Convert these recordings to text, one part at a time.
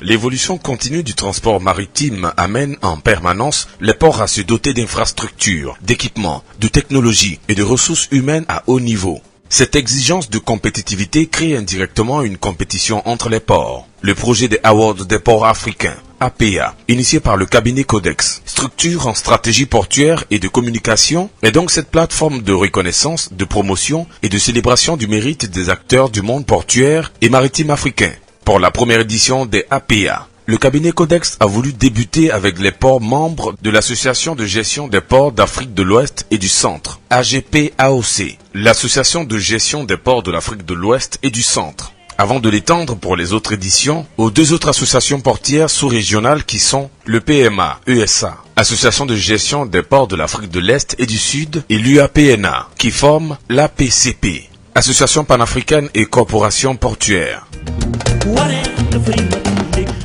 L'évolution continue du transport maritime amène en permanence les ports à se doter d'infrastructures, d'équipements, de technologies et de ressources humaines à haut niveau. Cette exigence de compétitivité crée indirectement une compétition entre les ports. Le projet des Awards des ports africains, APA, initié par le cabinet Codex, structure en stratégie portuaire et de communication, est donc cette plateforme de reconnaissance, de promotion et de célébration du mérite des acteurs du monde portuaire et maritime africain. Pour la première édition des APA, le cabinet Codex a voulu débuter avec les ports membres de l'Association de gestion des ports d'Afrique de l'Ouest et du Centre, AGP-AOC, l'Association de gestion des ports de l'Afrique de l'Ouest et du Centre, avant de l'étendre pour les autres éditions aux deux autres associations portières sous-régionales qui sont le PMA-ESA, Association de gestion des ports de l'Afrique de l'Est et du Sud, et l'UAPNA, qui forment l'APCP, Association panafricaine et corporation portuaire.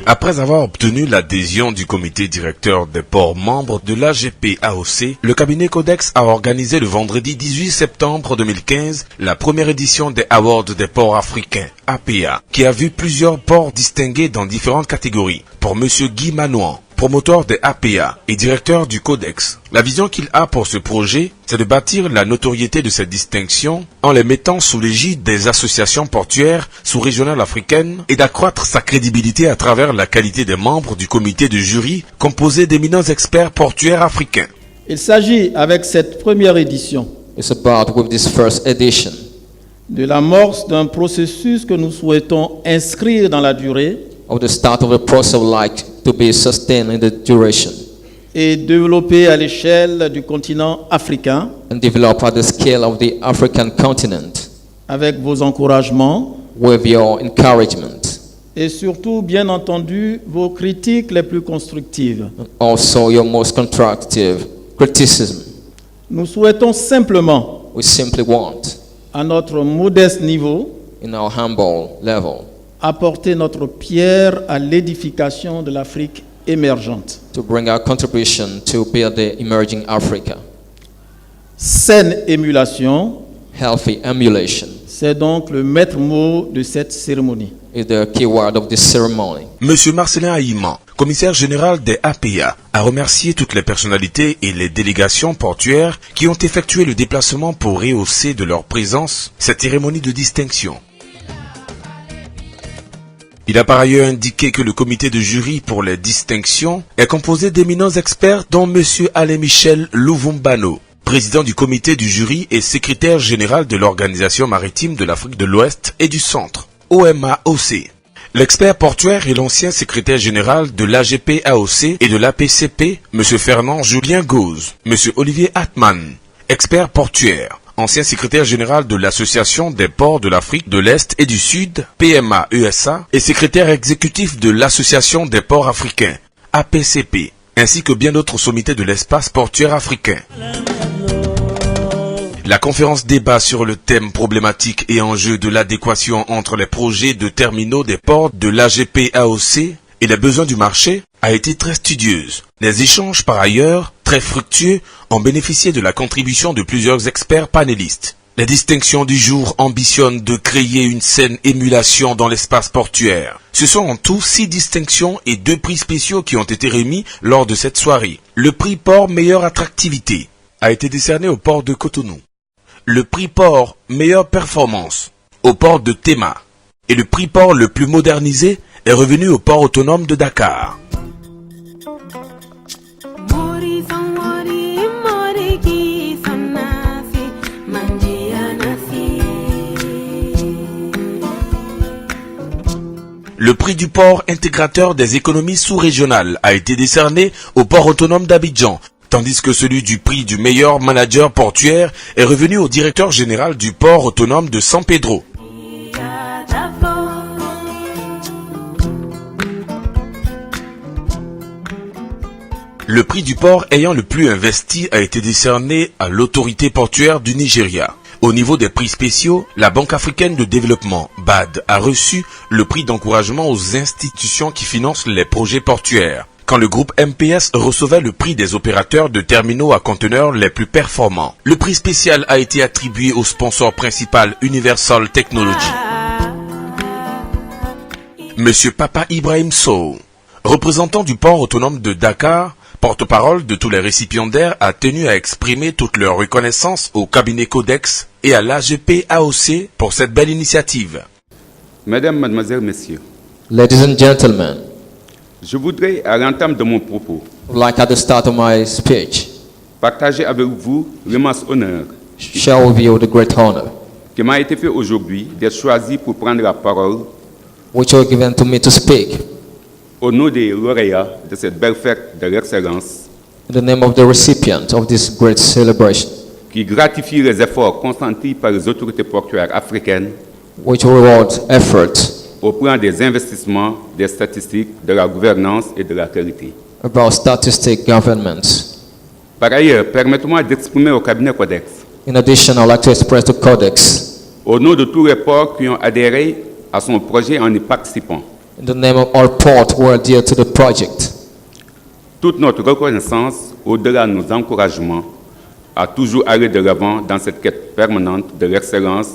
Après avoir obtenu l'adhésion du comité directeur des ports membres de l'AGP-AOC, le cabinet Codex a organisé le vendredi 18 septembre 2015 la première édition des Awards des ports africains, APA, qui a vu plusieurs ports distingués dans différentes catégories. Pour M. Guy Manouan, promoteur des APA et directeur du Codex, la vision qu'il a pour ce projet, c'est de bâtir la notoriété de cette distinction en les mettant sous l'égide des associations portuaires sous-régionales africaines et d'accroître sa crédibilité à travers la qualité des membres du comité de jury composé d'éminents experts portuaires africains. Il s'agit avec cette première édition de l'amorce d'un processus que nous souhaitons inscrire dans la durée et développer à l'échelle du continent africain avec vos encouragements et surtout, bien entendu, vos critiques les plus constructives. Nous souhaitons simplement, à notre modeste niveau, apporter notre pierre à l'édification de l'Afrique émergente. Saine émulation, c'est donc le maître mot de cette cérémonie. Monsieur Marcelin Haïman, commissaire général des APA, a remercié toutes les personnalités et les délégations portuaires qui ont effectué le déplacement pour rehausser de leur présence cette cérémonie de distinction. Il a par ailleurs indiqué que le comité de jury pour les distinctions est composé d'éminents experts dont M. Alain-Michel Louvumbano, président du comité du jury et secrétaire général de l'Organisation maritime de l'Afrique de l'Ouest et du Centre, OMAOC. L'expert portuaire et l'ancien secrétaire général de l'AGP-AOC et de l'APCP, M. Fernand Julien Gauze, M. Olivier Atman, expert portuaire, ancien secrétaire général de l'Association des ports de l'Afrique de l'Est et du Sud, PMA-ESA, et secrétaire exécutif de l'Association des ports africains, APCP, ainsi que bien d'autres sommités de l'espace portuaire africain. La conférence débat sur le thème problématique et enjeux de l'adéquation entre les projets de terminaux des ports de l'AGP-AOC et les besoins du marché a été très studieuse. Les échanges, par ailleurs, très fructueux, ont bénéficié de la contribution de plusieurs experts panélistes. Les distinctions du jour ambitionnent de créer une saine émulation dans l'espace portuaire. Ce sont en tout 6 distinctions et 2 prix spéciaux qui ont été remis lors de cette soirée. Le prix Port Meilleure Attractivité a été décerné au port de Cotonou. Le prix Port Meilleure Performance au port de Tema. Et le prix Port le plus modernisé est revenu au port autonome de Dakar. Le prix du port intégrateur des économies sous-régionales a été décerné au port autonome d'Abidjan, tandis que celui du prix du meilleur manager portuaire est revenu au directeur général du port autonome de San Pedro. Le prix du port ayant le plus investi a été décerné à l'autorité portuaire du Nigeria. Au niveau des prix spéciaux, la Banque africaine de développement, BAD, a reçu le prix d'encouragement aux institutions qui financent les projets portuaires, quand le groupe MPS recevait le prix des opérateurs de terminaux à conteneurs les plus performants. Le prix spécial a été attribué au sponsor principal Universal Technology. Monsieur Papa Ibrahim Sow, représentant du port autonome de Dakar, porte-parole de tous les récipiendaires, a tenu à exprimer toute leur reconnaissance au cabinet Codex et à l'AGP AOC pour cette belle initiative. Mesdames, Mademoiselles, Messieurs, Ladies and gentlemen, je voudrais, à l'entame de mon propos, like at the start of my speech, partager avec vous l'immense honneur share with you the great honor qui m'a été fait aujourd'hui d'être choisi pour prendre la parole which was given to me to speak au nom des lauréats de cette belle fête de l'excellence in the name of the recipient of this great celebration, qui gratifie les efforts consentis par les autorités portuaires africaines which rewards effort au plan des investissements, des statistiques, de la gouvernance et de la qualité. about statistic governments. Par ailleurs, permettez-moi d'exprimer au cabinet Codex, In addition, I'd like to express the Codex au nom de tous les ports qui ont adhéré à son projet en y participant, in the name of all port who are dear to the project, toute notre reconnaissance, au-delà de nos encouragements, à toujours aller de l'avant dans cette quête permanente de l'excellence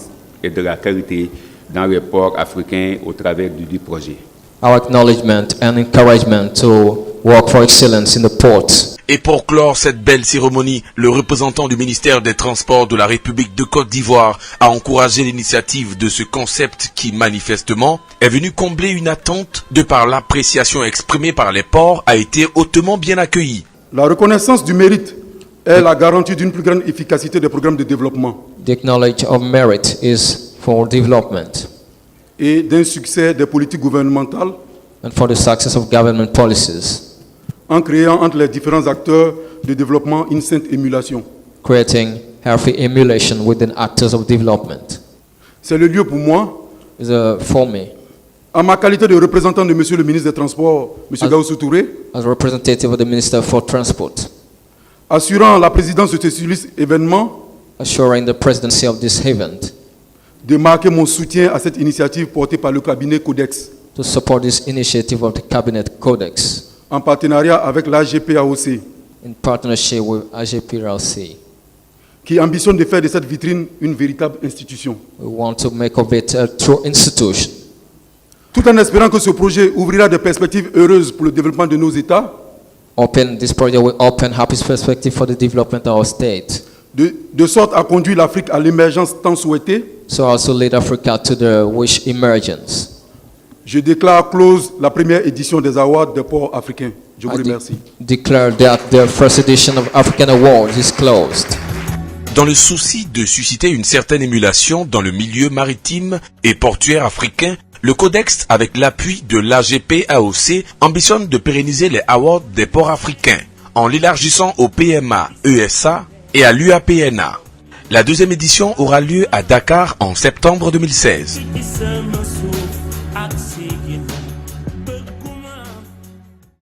et de la qualité dans les ports africains au travers du dit projet. our acknowledgement and encouragement to work for excellence in the ports. Et pour clore cette belle cérémonie, le représentant du ministère des Transports de la République de Côte d'Ivoire a encouragé l'initiative de ce concept qui, manifestement, est venu combler une attente de par l'appréciation exprimée par les ports a été hautement bien accueillie. La reconnaissance du mérite est la garantie d'une plus grande efficacité des programmes de développement The knowledge of merit is for development et d'un succès des politiques gouvernementales and for the success of government policies, en créant entre les différents acteurs de développement une sainte émulation. creating healthy emulation within actors of development. C'est le lieu pour moi, For me, en ma qualité de représentant de Monsieur le ministre des Transports, M. Gaussou Touré, as representative of the Minister for Transport, assurant la présidence de ce illustre événement, assuring the presidency of this event, de marquer mon soutien à cette initiative portée par le cabinet Codex, to support this initiative of the Cabinet Codex en partenariat avec l'AGP AOC, in partnership with AGPRLC. qui ambitionne de faire de cette vitrine une véritable institution. We want to make of it a true institution, Tout en espérant que ce projet ouvrira des perspectives heureuses pour le développement de nos États, This project will open happy perspective for the development of our state, de sorte à conduire l'Afrique à l'émergence tant souhaitée. so also lead Africa to the wish emergence. Je déclare close la première édition des Awards des ports africains. Je vous remercie. Declare that the first edition of African Awards is closed. Dans le souci de susciter une certaine émulation dans le milieu maritime et portuaire africain, le Codex, avec l'appui de l'AGP AOC, ambitionne de pérenniser les awards des ports africains en l'élargissant au PMA ESA et à l'UAPNA. La deuxième édition aura lieu à Dakar en septembre 2016.